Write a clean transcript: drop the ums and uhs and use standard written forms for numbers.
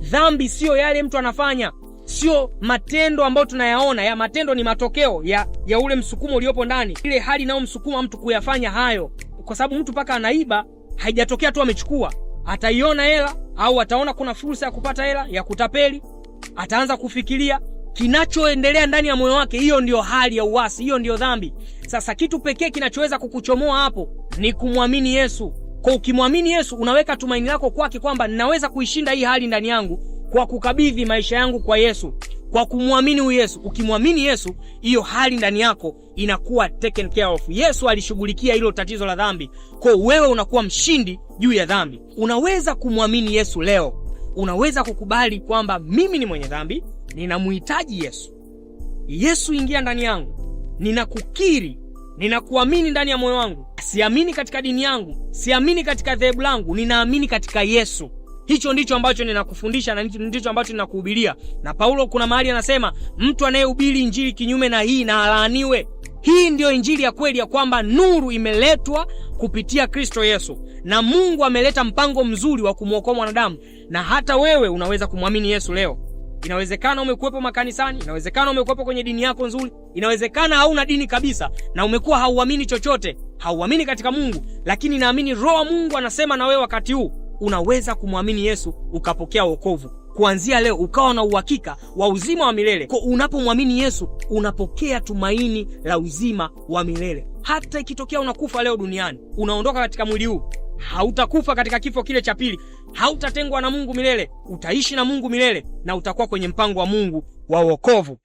Dhambi sio yale mtu anafanya, sio matendo ambayo tunayaona. Ya matendo ni matokeo ya ule msukumo uliopo ndani, ile hali nao msukuma mtu kuyafanya hayo. Kwa sababu mtu paka anaiba, haijatokea tu amechukua, ataiona hela au ataona kuna fursa ya kupata hela ya kutapeli, ataanza kufikiria kinachoendelea ndani ya moyo wake. Hiyo ndio hali ya uasi, hiyo ndio dhambi. Sasa kitu pekee kinachoweza kukuchomoa hapo ni kumwamini Yesu. Kwa ukimwamini Yesu, unaweka tumaini lako kwake kwamba ninaweza kuishinda hii hali ndani yangu kwa kukabidhi maisha yangu kwa Yesu, kwa kumwamini huyu Yesu. Ukimwamini Yesu, hiyo hali ndani yako inakuwa taken care of. Yesu alishughulikia hilo tatizo la dhambi. Kwa wewe unakuwa mshindi juu ya dhambi. Unaweza kumwamini Yesu leo. Unaweza kukubali kwamba mimi ni mwenye dhambi, ninamhitaji Yesu. Yesu, ingia ndani yangu. Ninakukiri, ninakuamini ndani ya moyo wangu. Siamini katika dini yangu, siamini katika dhehebu langu, ninaamini katika Yesu. Hicho ndicho ambacho ninakufundisha na ndicho ambacho ninakuhubiria. Na Paulo kuna mahali anasema, mtu anayehubiri injili kinyume na hii na alaaniwe. Hii ndio injili ya kweli, ya kwamba nuru imeletwa kupitia Kristo Yesu, na Mungu ameleta mpango mzuri wa kumwokoa mwanadamu. Na hata wewe unaweza kumwamini Yesu leo. Inawezekana umekuwepo makanisani, inawezekana umekuwepo kwenye dini yako nzuri, inawezekana hauna dini kabisa na umekuwa hauamini chochote, hauamini katika Mungu, lakini naamini Roho wa Mungu anasema na wewe wakati huu unaweza kumwamini Yesu ukapokea wokovu. Kuanzia leo ukawa na uhakika wa uzima wa milele. Kwa unapomwamini Yesu unapokea tumaini la uzima wa milele. Hata ikitokea unakufa leo duniani, unaondoka katika mwili huu, hautakufa katika kifo kile cha pili. Hautatengwa na Mungu milele, utaishi na Mungu milele na utakuwa kwenye mpango wa Mungu wa wokovu.